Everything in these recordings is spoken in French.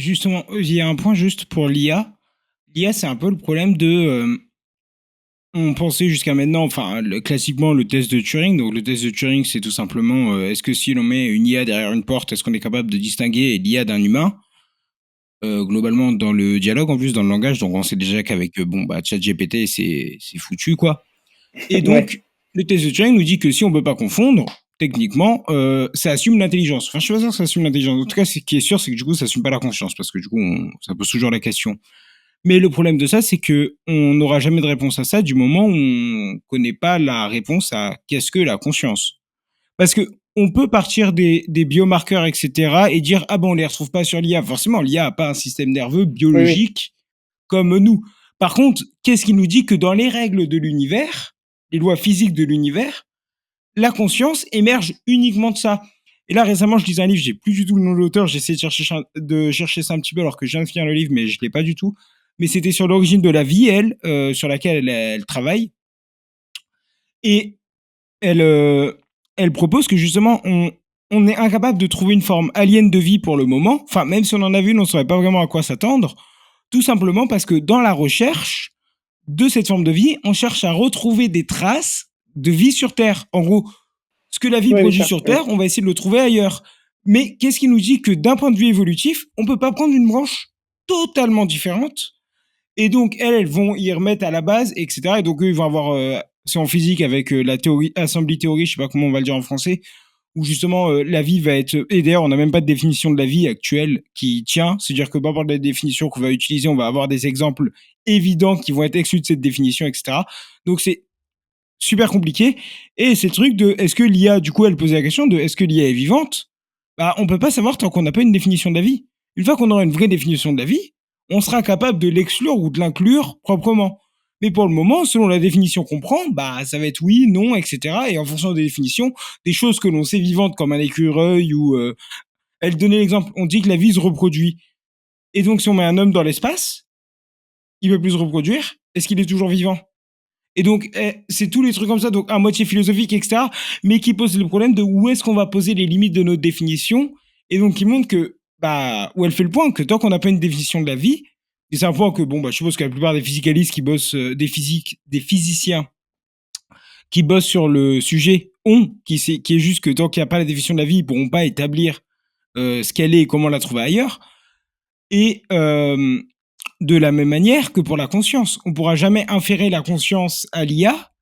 justement, il y a un point juste pour l'IA. L'IA, c'est un peu le problème de. On pensait jusqu'à maintenant, enfin, classiquement, le test de Turing. Donc, le test de Turing, c'est tout simplement est-ce que si l'on met une IA derrière une porte, est-ce qu'on est capable de distinguer l'IA d'un humain? Globalement, dans le dialogue, en plus, dans le langage. Donc, on sait déjà qu'avec bon, bah, ChatGPT, c'est foutu, quoi. Et Ouais, donc, le test de Turing nous dit que si on peut pas confondre, techniquement, ça assume l'intelligence. Enfin, je suis pas sûr que ça assume l'intelligence. En tout cas, ce qui est sûr, c'est que du coup, ça assume pas la conscience, parce que du coup, ça pose toujours la question. Mais le problème de ça, c'est que on n'aura jamais de réponse à ça du moment où on connaît pas la réponse à qu'est-ce que la conscience. Parce que on peut partir des biomarqueurs, etc., et dire ah bon, on les retrouve pas sur l'IA. Forcément, l'IA a pas un système nerveux oui, oui. biologique comme nous. Par contre, qu'est-ce qui nous dit que dans les règles de l'univers, les lois physiques de l'univers, la conscience émerge uniquement de ça. Et là, récemment, je lisais un livre, j'ai plus du tout le nom de l'auteur, j'ai essayé de chercher ça un petit peu alors que je viens de finir le livre, mais je l'ai pas du tout. Mais c'était sur l'origine de la vie, elle, sur laquelle elle travaille. Et elle, elle propose que justement, on est incapable de trouver une forme alien de vie pour le moment. Enfin, même si on en a vu, on ne saurait pas vraiment à quoi s'attendre. Tout simplement parce que dans la recherche de cette forme de vie, on cherche à retrouver des traces de vie sur Terre. En gros, ce que la vie Oui, bien produit sûr. sur Oui. Terre, on va essayer de le trouver ailleurs. Mais qu'est-ce qui nous dit que d'un point de vue évolutif, on ne peut pas prendre une branche totalement différente? Et donc, elles vont y remettre à la base, etc. Et donc, eux, ils vont avoir, c'est en physique avec la théorie, assembly théorie, je sais pas comment on va le dire en français, où justement la vie va être. Et d'ailleurs, on n'a même pas de définition de la vie actuelle qui tient. C'est-à-dire que peu importe la définition qu'on va utiliser, on va avoir des exemples évidents qui vont être exclus de cette définition, etc. Donc, c'est super compliqué. Et c'est le truc de est-ce que l'IA, du coup, elle posait la question de est-ce que l'IA est vivante? Bah, on peut pas savoir tant qu'on n'a pas une définition de la vie. Une fois qu'on aura une vraie définition de la vie, on sera capable de l'exclure ou de l'inclure proprement. Mais pour le moment, selon la définition qu'on prend, bah, ça va être oui, non, etc. Et en fonction des définitions, des choses que l'on sait vivantes comme un écureuil ou elle donnait l'exemple, on dit que la vie se reproduit. Et donc, si on met un homme dans l'espace, il peut plus se reproduire. Est-ce qu'il est toujours vivant? Et donc, c'est tous les trucs comme ça, donc à moitié philosophique, etc., mais qui pose le problème de où est-ce qu'on va poser les limites de notre définition, et donc qui montre que, bah, où elle fait le point, que tant qu'on n'a pas une définition de la vie, et c'est un point que, bon, bah, je suppose que la plupart des physicalistes qui bossent, des physiciens qui bossent sur le sujet ont, qui est juste que tant qu'il n'y a pas la définition de la vie, ils ne pourront pas établir ce qu'elle est et comment la trouver ailleurs. Et de la même manière que pour la conscience, on ne pourra jamais inférer la conscience à l'IA,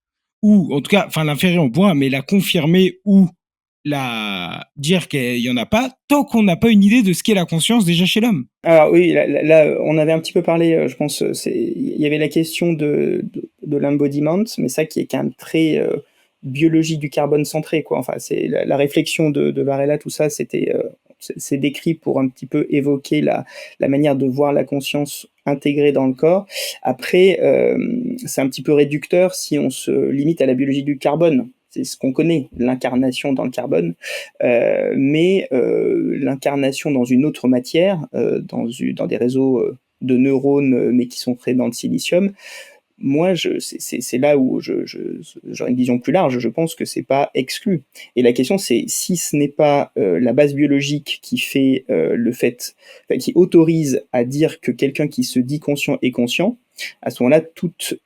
ou en tout cas, enfin l'inférer on pourra, mais la confirmer ou la dire qu'il n'y en a pas, tant qu'on n'a pas une idée de ce qu'est la conscience déjà chez l'homme. Alors oui, là, on avait un petit peu parlé, je pense, il y avait la question de l'embodiment, mais ça qui est quand même très, biologie du carbone centré, quoi. Enfin, c'est la réflexion de Varela, tout ça, c'était, c'est décrit pour un petit peu évoquer la manière de voir la conscience intégrée dans le corps. Après, c'est un petit peu réducteur si on se limite à la biologie du carbone. C'est ce qu'on connaît, l'incarnation dans le carbone. Mais l'incarnation dans une autre matière, dans des réseaux de neurones, mais qui sont créés dans le silicium, moi, c'est là où j'aurais une vision plus large. Je pense que c'est pas exclu. Et la question, c'est si ce n'est pas la base biologique qui fait le fait, enfin, qui autorise à dire que quelqu'un qui se dit conscient est conscient, à ce moment-là, toute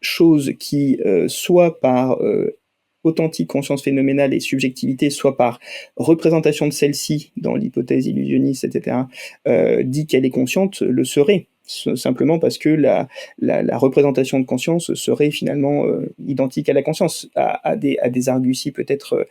chose qui, soit par authentique conscience phénoménale et subjectivité, soit par représentation de celle-ci, dans l'hypothèse illusionniste, etc., dit qu'elle est consciente, le serait. Simplement parce que la représentation de conscience serait finalement identique à la conscience, à des arguties peut-être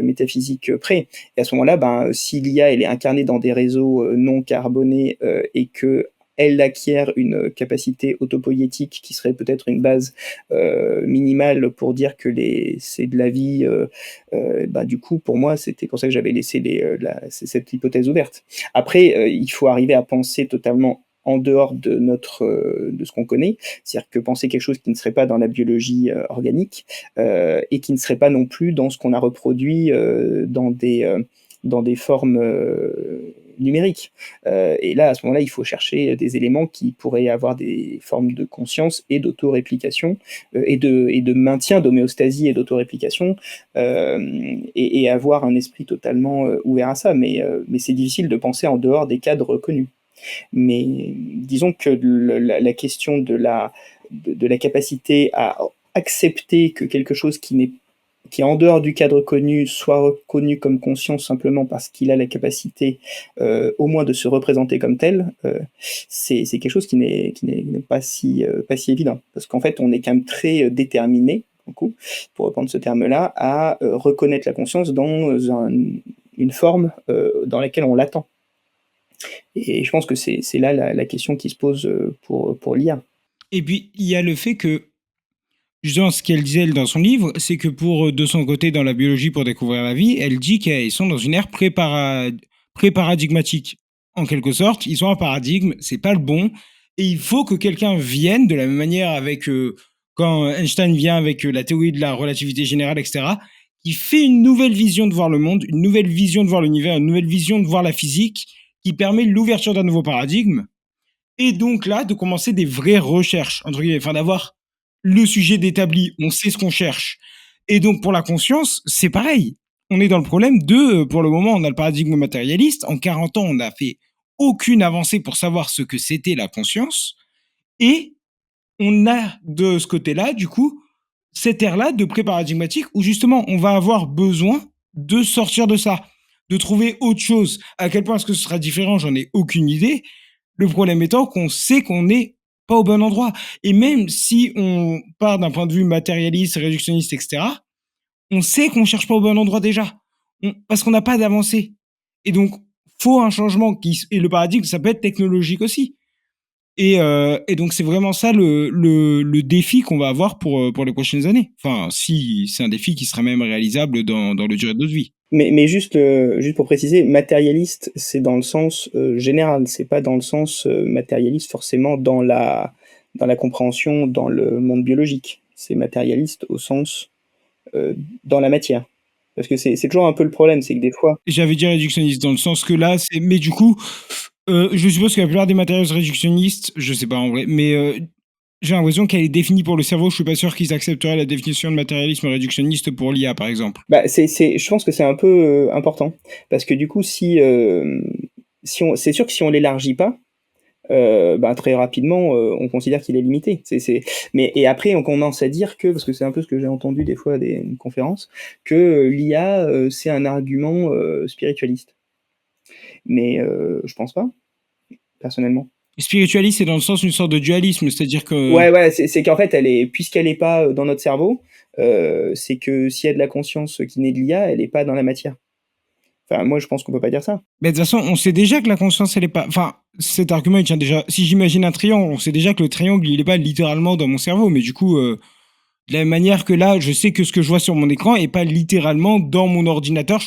métaphysiques près. Et à ce moment-là, ben, si l'IA elle est incarnée dans des réseaux non carbonés et que elle acquiert une capacité autopoïétique qui serait peut-être une base minimale pour dire que c'est de la vie. Bah, du coup, pour moi, c'était pour ça que j'avais laissé cette hypothèse ouverte. Après, il faut arriver à penser totalement en dehors de ce qu'on connaît, c'est-à-dire que penser quelque chose qui ne serait pas dans la biologie organique et qui ne serait pas non plus dans ce qu'on a reproduit dans des formes numériques. Et là, à ce moment-là, il faut chercher des éléments qui pourraient avoir des formes de conscience et d'autoréplication et de maintien d'homéostasie et d'autoréplication et avoir un esprit totalement ouvert à ça. Mais c'est difficile de penser en dehors des cadres connus. Mais disons que la question de la capacité à accepter que quelque chose qui est en dehors du cadre connu soit reconnu comme conscient simplement parce qu'il a la capacité au moins de se représenter comme tel, c'est quelque chose qui n'est pas si évident. Parce qu'en fait, on est quand même très déterminé, du coup, pour reprendre ce terme-là, à reconnaître la conscience dans une forme dans laquelle on l'attend. Et je pense que c'est là la question qui se pose pour l'IA. Et puis, il y a le fait que, justement, ce qu'elle disait elle, dans son livre, c'est que de son côté, dans la biologie, pour découvrir la vie, elle dit qu'ils sont dans une ère pré-paradigmatique. En quelque sorte, ils ont un paradigme, c'est pas le bon, et il faut que quelqu'un vienne, de la même manière avec quand Einstein vient avec la théorie de la relativité générale, etc., qui fait une nouvelle vision de voir le monde, une nouvelle vision de voir l'univers, une nouvelle vision de voir la physique, qui permet l'ouverture d'un nouveau paradigme, et donc là, de commencer des vraies recherches, entre guillemets, enfin d'avoir le sujet d'établi, on sait ce qu'on cherche. Et donc pour la conscience, c'est pareil. On est dans le problème de, pour le moment, on a le paradigme matérialiste. En 40 ans, on n'a fait aucune avancée pour savoir ce que c'était la conscience. Et on a de ce côté-là, du coup, cette ère-là de pré-paradigmatique où justement, on va avoir besoin de sortir de ça, de trouver autre chose. À quel point est-ce que ce sera différent, j'en ai aucune idée. Le problème étant qu'on sait qu'on n'est pas au bon endroit. Et même si on part d'un point de vue matérialiste, réductionniste, etc., on sait qu'on ne cherche pas au bon endroit déjà. Parce qu'on n'a pas d'avancée. Et donc, faut un changement et le paradigme, ça peut être technologique aussi. Et donc, c'est vraiment ça le défi qu'on va avoir pour les prochaines années. Enfin, si c'est un défi qui sera même réalisable dans le durée de notre vie. Mais juste pour préciser, matérialiste, c'est dans le sens général, c'est pas dans le sens matérialiste forcément dans la compréhension dans le monde biologique. C'est matérialiste au sens dans la matière. Parce que c'est toujours un peu le problème, c'est que des fois. J'avais dit réductionniste dans le sens que là, c'est. Mais du coup, je suppose que la plupart des matériaux réductionnistes, je sais pas en vrai, mais j'ai l'impression qu'elle est définie pour le cerveau. Je suis pas sûr qu'ils accepteraient la définition de matérialisme réductionniste pour l'IA, par exemple. Bah, je pense que c'est un peu important. Parce que du coup, c'est sûr que si on l'élargit pas, bah, très rapidement, on considère qu'il est limité. Et après, on commence à dire que, parce que c'est un peu ce que j'ai entendu des fois à des conférences, que l'IA, c'est un argument spiritualiste. Mais je pense pas, personnellement. Spiritualiste, c'est dans le sens d'une sorte de dualisme, c'est-à-dire que. Ouais, c'est qu'en fait, puisqu'elle est pas dans notre cerveau, c'est que s'il y a de la conscience qui naît de l'IA, elle est pas dans la matière. Enfin, moi, je pense qu'on peut pas dire ça. Mais de toute façon, on sait déjà que la conscience, elle est pas. Enfin, cet argument, il tient déjà. Si j'imagine un triangle, on sait déjà que le triangle, il est pas littéralement dans mon cerveau, mais du coup, de la même manière que là, je sais que ce que je vois sur mon écran est pas littéralement dans mon ordinateur.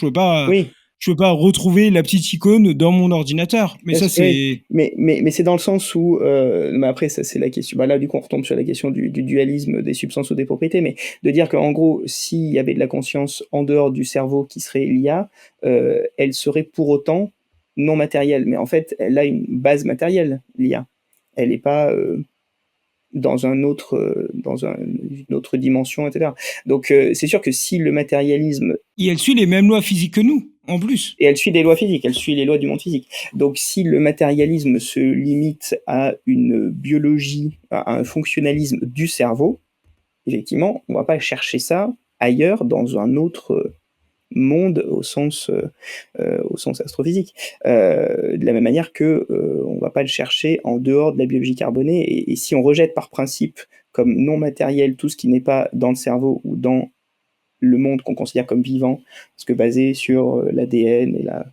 Oui. Je peux pas retrouver la petite icône dans mon ordinateur. Mais ça, Oui, c'est. mais c'est dans le sens où, mais après ça c'est la question. Bah là du coup on retombe sur la question du dualisme des substances ou des propriétés, mais de dire qu'en gros s'il y avait de la conscience en dehors du cerveau qui serait l'IA, elle serait pour autant non matérielle. Mais en fait elle a une base matérielle l'IA. Elle n'est pas dans une autre dimension, etc. Donc c'est sûr que si le matérialisme. Et elle suit les mêmes lois physiques que nous, en plus. Et elle suit des lois physiques, elle suit les lois du monde physique. Donc si le matérialisme se limite à une biologie, à un fonctionnalisme du cerveau, effectivement, on ne va pas chercher ça ailleurs dans un autre monde au sens astrophysique. De la même manière que on ne va pas le chercher en dehors de la biologie carbonée. Et si on rejette par principe comme non matériel tout ce qui n'est pas dans le cerveau ou dans le monde qu'on considère comme vivant, parce que basé sur l'ADN et la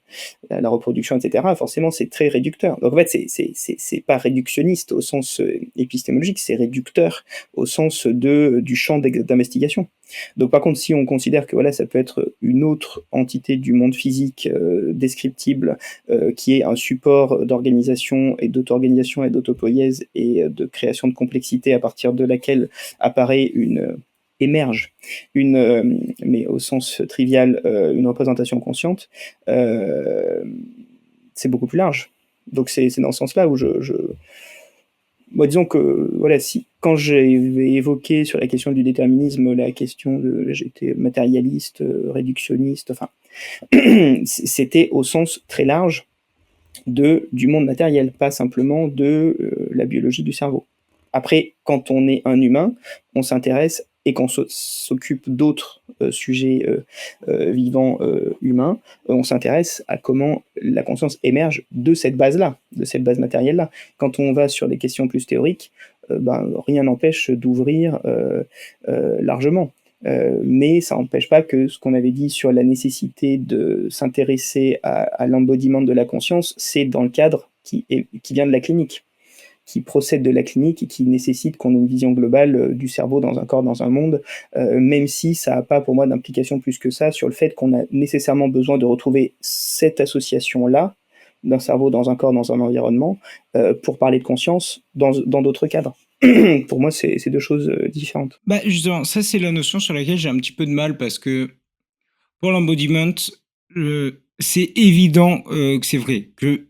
reproduction, etc., forcément, c'est très réducteur. Donc, en fait, c'est pas réductionniste au sens épistémologique, c'est réducteur au sens du champ d'investigation. Donc, par contre, si on considère que voilà, ça peut être une autre entité du monde physique descriptible, qui est un support d'organisation et d'auto-organisation et d'autopoïèse et de création de complexité à partir de laquelle émerge mais au sens trivial, une représentation consciente, c'est beaucoup plus large. Donc c'est dans ce sens-là où moi, disons que voilà, quand j'ai évoqué sur la question du déterminisme, la question j'étais matérialiste, réductionniste, enfin, c'était au sens très large du monde matériel, pas simplement de la biologie du cerveau. Après, quand on est un humain, on s'intéresse et qu'on s'occupe d'autres sujets vivants humains, on s'intéresse à comment la conscience émerge de cette base-là, de cette base matérielle-là. Quand on va sur des questions plus théoriques, rien n'empêche d'ouvrir largement. Mais ça n'empêche pas que ce qu'on avait dit sur la nécessité de s'intéresser à l'embodiment de la conscience, c'est dans le cadre qui vient de la clinique, qui procède de la clinique et qui nécessite qu'on ait une vision globale du cerveau dans un corps, dans un monde, même si ça n'a pas pour moi d'implication plus que ça sur le fait qu'on a nécessairement besoin de retrouver cette association-là d'un cerveau dans un corps, dans un environnement, pour parler de conscience dans d'autres cadres. Pour moi, c'est deux choses différentes. Bah, justement, ça, c'est la notion sur laquelle j'ai un petit peu de mal parce que pour l'embodiment, c'est évident que c'est vrai. Que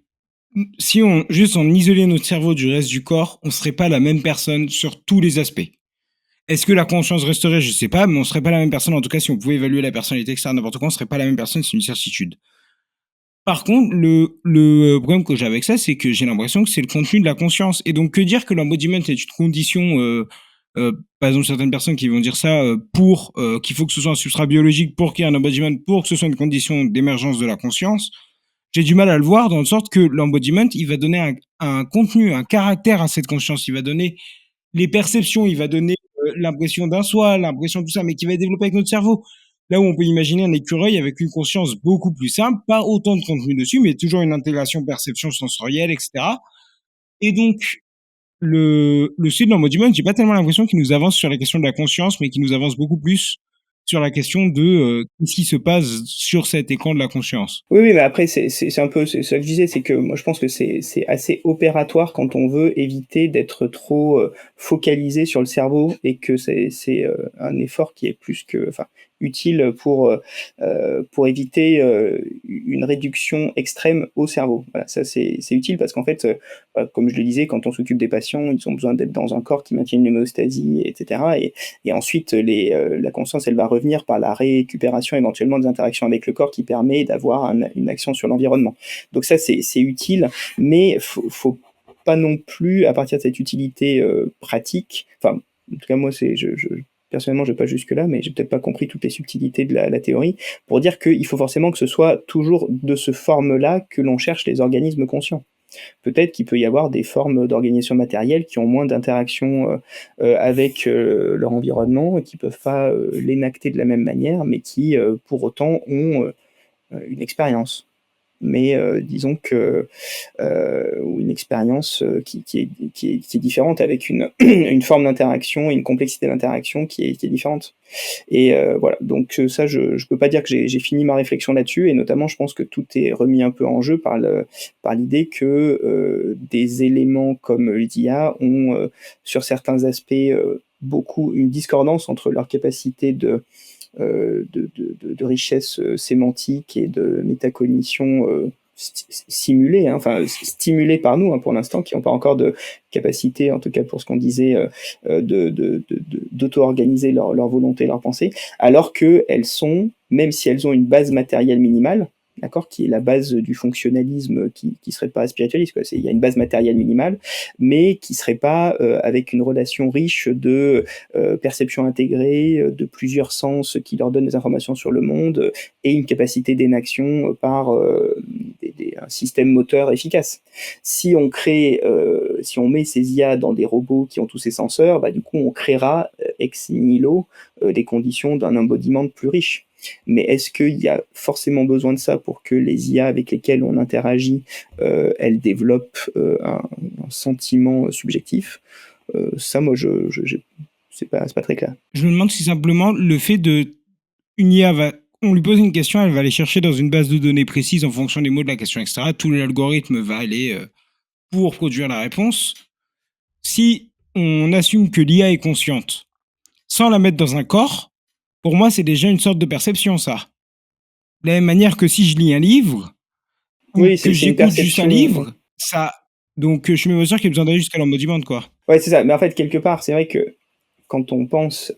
si on isolait notre cerveau du reste du corps, on serait pas la même personne sur tous les aspects. Est-ce que la conscience resterait? Je sais pas, mais on serait pas la même personne. En tout cas, si on pouvait évaluer la personnalité, etc., n'importe quoi, on serait pas la même personne, c'est une certitude. Par contre, le problème que j'ai avec ça, c'est que j'ai l'impression que c'est le contenu de la conscience. Et donc, que dire que l'embodiment est une condition, par exemple, certaines personnes qui vont dire ça pour qu'il faut que ce soit un substrat biologique pour qu'il y ait un embodiment, pour que ce soit une condition d'émergence de la conscience, j'ai du mal à le voir dans le sorte que l'embodiment, il va donner un contenu, un caractère à cette conscience. Il va donner les perceptions, il va donner l'impression d'un soi, l'impression de tout ça, mais qui va être développé avec notre cerveau. Là où on peut imaginer un écureuil avec une conscience beaucoup plus simple, pas autant de contenu dessus, mais toujours une intégration perception sensorielle, etc. Et donc, le sujet de l'embodiment, j'ai pas tellement l'impression qu'il nous avance sur la question de la conscience, mais qu'il nous avance beaucoup plus sur la question de qu'est-ce qui se passe sur cet écran de la conscience. Oui, oui, mais après, c'est un peu c'est ça que je disais, c'est que moi, je pense que c'est assez opératoire quand on veut éviter d'être trop focalisé sur le cerveau et que c'est un effort qui est plus que, enfin, utile pour éviter une réduction extrême au cerveau. Voilà, ça c'est utile parce qu'en fait, comme je le disais, quand on s'occupe des patients, ils ont besoin d'être dans un corps qui maintient une homéostasie, etc. Et ensuite, la conscience, elle va revenir par la récupération éventuellement des interactions avec le corps qui permet d'avoir une action sur l'environnement. Donc ça, c'est utile, mais faut pas non plus, à partir de cette utilité pratique, enfin, en tout cas, moi, personnellement, je vais pas jusque-là, mais j'ai peut-être pas compris toutes les subtilités de la théorie, pour dire qu'il faut forcément que ce soit toujours de ce forme-là que l'on cherche les organismes conscients. Peut-être qu'il peut y avoir des formes d'organisation matérielle qui ont moins d'interaction avec leur environnement, et qui peuvent pas l'énacter de la même manière, mais qui pour autant ont une expérience. Mais disons que ou une expérience qui est différente, avec une, une forme d'interaction et une complexité d'interaction qui est différente. Et voilà, donc ça, je ne peux pas dire que j'ai fini ma réflexion là-dessus, et notamment, je pense que tout est remis un peu en jeu par l'idée que des éléments comme l'IA ont, sur certains aspects, beaucoup une discordance entre leur capacité de richesse sémantique et de métacognition simulée, hein, enfin stimulée par nous, hein, pour l'instant, qui n'ont pas encore de capacité, en tout cas pour ce qu'on disait, d'auto-organiser leur volonté, leur pensée, alors qu'elles sont, même si elles ont une base matérielle minimale, d'accord, qui est la base du fonctionnalisme qui serait pas spiritualiste, quoi. Il y a une base matérielle minimale, mais qui serait pas avec une relation riche de perception intégrée, de plusieurs sens qui leur donnent des informations sur le monde, et une capacité d'énaction par un système moteur efficace. Si on crée, si on met ces IA dans des robots qui ont tous ces senseurs, bah, du coup, on créera ex nihilo les conditions d'un embodiment plus riche. Mais est-ce qu'il y a forcément besoin de ça pour que les IA avec lesquelles on interagit, elles développent un sentiment subjectif? Ça, moi, c'est pas très clair. Je me demande si simplement le fait de une IA va on lui pose une question, elle va aller chercher dans une base de données précise en fonction des mots de la question, etc. Tout l'algorithme va aller pour produire la réponse. Si on assume que l'IA est consciente, sans la mettre dans un corps, pour moi, c'est déjà une sorte de perception, ça. De la même manière que si je lis un livre, ou Oui, que c'est une j'écoute juste un perception. livre, ça. Donc, je suis même pas sûr qu'il y ait besoin d'aller jusqu'à l'embodiment, quoi. Ouais, c'est ça. Mais en fait, quelque part, c'est vrai que quand on pense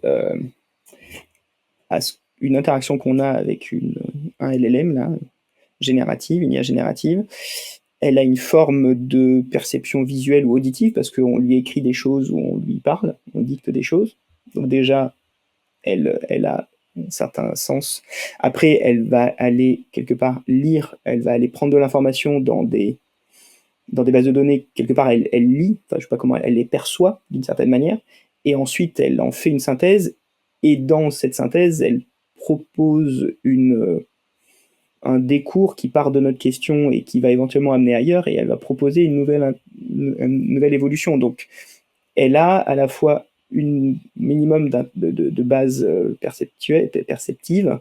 à une interaction qu'on a avec un LLM, là, générative, une IA générative, elle a une forme de perception visuelle ou auditive parce qu'on lui écrit des choses ou on lui parle, on dicte des choses. Donc déjà, elle a un certain sens. Après, elle va aller quelque part lire, elle va aller prendre de l'information dans des bases de données. Quelque part, elle lit, enfin, je sais pas comment, elle les perçoit d'une certaine manière, et ensuite elle en fait une synthèse, et dans cette synthèse, elle propose un décours qui part de notre question et qui va éventuellement amener ailleurs, et elle va proposer une nouvelle évolution. Donc, elle a à la fois une minimum de base perceptive,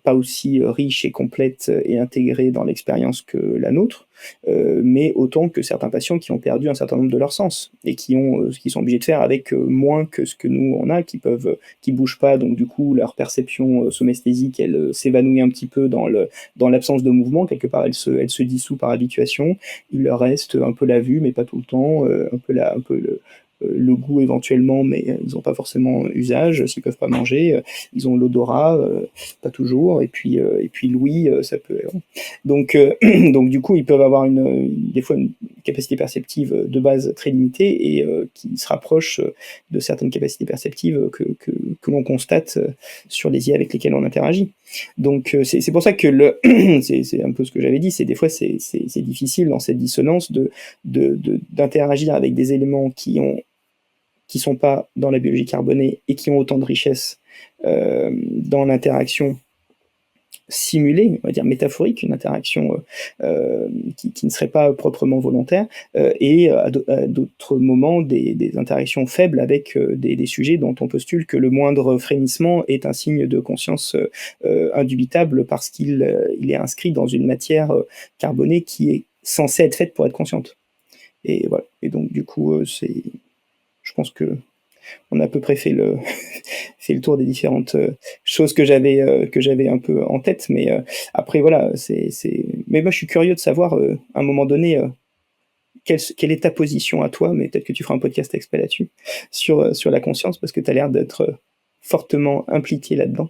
pas aussi riche et complète et intégrée dans l'expérience que la nôtre, mais autant que certains patients qui ont perdu un certain nombre de leurs sens et qui sont obligés de faire avec moins que ce que nous on a, qui bougent pas, donc du coup leur perception somesthésique elle s'évanouit un petit peu dans l'absence de mouvement, quelque part elle se dissout par habituation. Il leur reste un peu la vue, mais pas tout le temps, un peu le goût éventuellement, mais ils n'ont pas forcément usage, s'ils peuvent pas manger, ils ont l'odorat, pas toujours, et puis l'ouïe, ça peut. Donc, donc du coup, ils peuvent avoir des fois une capacité perceptive de base très limitée et qui se rapproche de certaines capacités perceptives que l'on constate sur les IA avec lesquelles on interagit. Donc c'est pour ça que c'est un peu ce que j'avais dit, c'est des fois c'est difficile dans cette dissonance d'interagir avec des éléments qui sont pas dans la biologie carbonée et qui ont autant de richesse dans l'interaction simulée, on va dire métaphorique, une interaction qui ne serait pas proprement volontaire, et à d'autres moments des interactions faibles avec des sujets dont on postule que le moindre frémissement est un signe de conscience indubitable parce il est inscrit dans une matière carbonée qui est censée être faite pour être consciente. Et voilà. Et donc du coup, je pense que on a à peu près fait fait le tour des différentes choses que j'avais un peu en tête, mais après voilà, mais moi je suis curieux de savoir à un moment donné quelle est ta position à toi, mais peut-être que tu feras un podcast exprès là-dessus, sur la conscience, parce que tu as l'air d'être fortement impliqué là-dedans.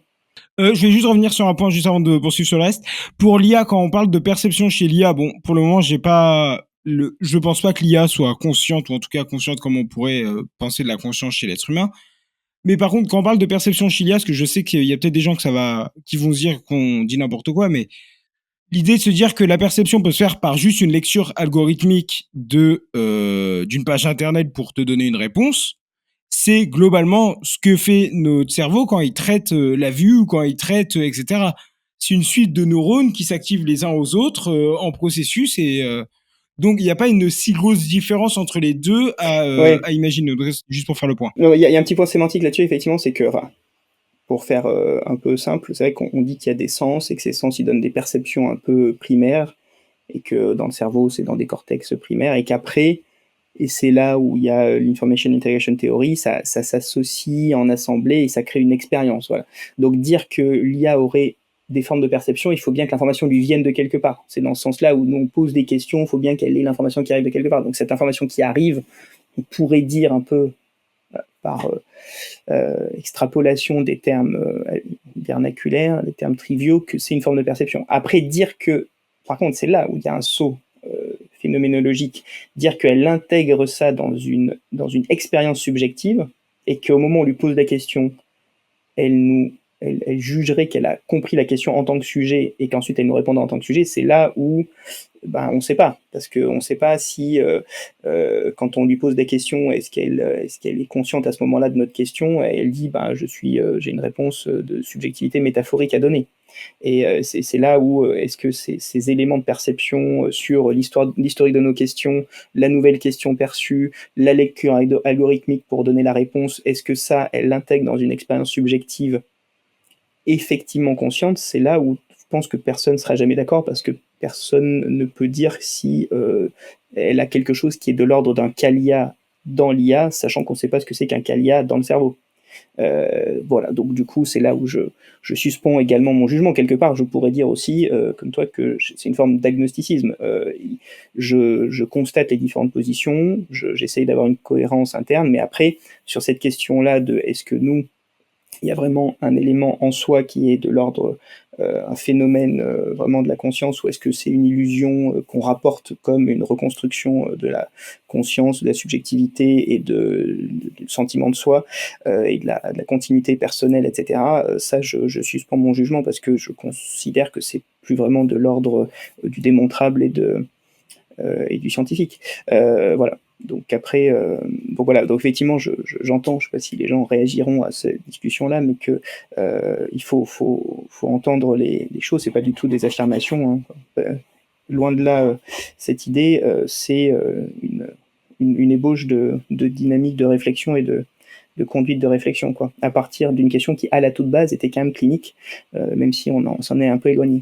Je vais juste revenir sur un point juste avant de poursuivre sur le reste. Pour l'IA, quand on parle de perception chez l'IA, bon, pour le moment, je pense pas que l'IA soit consciente, ou en tout cas consciente comme on pourrait penser de la conscience chez l'être humain. Mais par contre, quand on parle de perception chez l'IA, parce que je sais qu'il y a peut-être des gens qui vont se dire qu'on dit n'importe quoi, mais l'idée de se dire que la perception peut se faire par juste une lecture algorithmique d'une page internet pour te donner une réponse, c'est globalement ce que fait notre cerveau quand il traite la vue ou quand il traite, etc. C'est une suite de neurones qui s'activent les uns aux autres en processus et donc il n'y a pas une si grosse différence entre les deux Ouais. à imaginer, juste pour faire le point. Non, il y a un petit point sémantique là-dessus, effectivement, c'est que, enfin, pour faire un peu simple, c'est vrai qu'on dit qu'il y a des sens et que ces sens ils donnent des perceptions un peu primaires et que dans le cerveau c'est dans des cortex primaires et qu'après, et c'est là où il y a l'Information Integration Theory, ça s'associe en assemblée et ça crée une expérience. Voilà. Donc dire que l'IA aurait des formes de perception, il faut bien que l'information lui vienne de quelque part. C'est dans ce sens-là où nous on pose des questions, il faut bien qu'elle ait l'information qui arrive de quelque part. Donc cette information qui arrive, on pourrait dire un peu par extrapolation des termes vernaculaires, des termes triviaux, que c'est une forme de perception. Après, dire que, par contre, c'est là où il y a un saut phénoménologique, dire qu'elle intègre ça dans une expérience subjective, et qu'au moment où on lui pose la question, elle jugerait qu'elle a compris la question en tant que sujet, et qu'ensuite elle nous répondra en tant que sujet, c'est là où on ne sait pas, parce qu'on ne sait pas si, quand on lui pose des questions, est-ce qu'elle est consciente à ce moment-là de notre question, et elle dit, j'ai une réponse de subjectivité métaphorique à donner. Et c'est là où est-ce que ces éléments de perception sur l'historique de nos questions, la nouvelle question perçue, la lecture algorithmique pour donner la réponse, est-ce que ça, elle l'intègre dans une expérience subjective effectivement consciente? C'est là où je pense que personne ne sera jamais d'accord, parce que personne ne peut dire si elle a quelque chose qui est de l'ordre d'un qualia dans l'IA, sachant qu'on ne sait pas ce que c'est qu'un qualia dans le cerveau. Voilà, donc du coup, c'est là où je suspends également mon jugement. Quelque part, je pourrais dire aussi, comme toi, que c'est une forme d'agnosticisme. Je constate les différentes positions, j'essaye d'avoir une cohérence interne, mais après, sur cette question-là de est-ce que nous, il y a vraiment un élément en soi qui est de l'ordre un phénomène vraiment de la conscience, ou est-ce que c'est une illusion qu'on rapporte comme une reconstruction de la conscience, de la subjectivité et du sentiment de soi, et de la continuité personnelle, etc. Ça, je suspends mon jugement parce que je considère que c'est plus vraiment de l'ordre du démontrable et du scientifique. Voilà. Donc après, donc voilà, donc effectivement, j'entends, je sais pas si les gens réagiront à cette discussion-là, mais que il faut entendre les choses. C'est pas du tout des affirmations, hein. Loin de là, cette idée, c'est une ébauche de dynamique de réflexion et de conduite de réflexion, quoi, à partir d'une question qui, à la toute base, était quand même clinique, même si on s'en est un peu éloigné.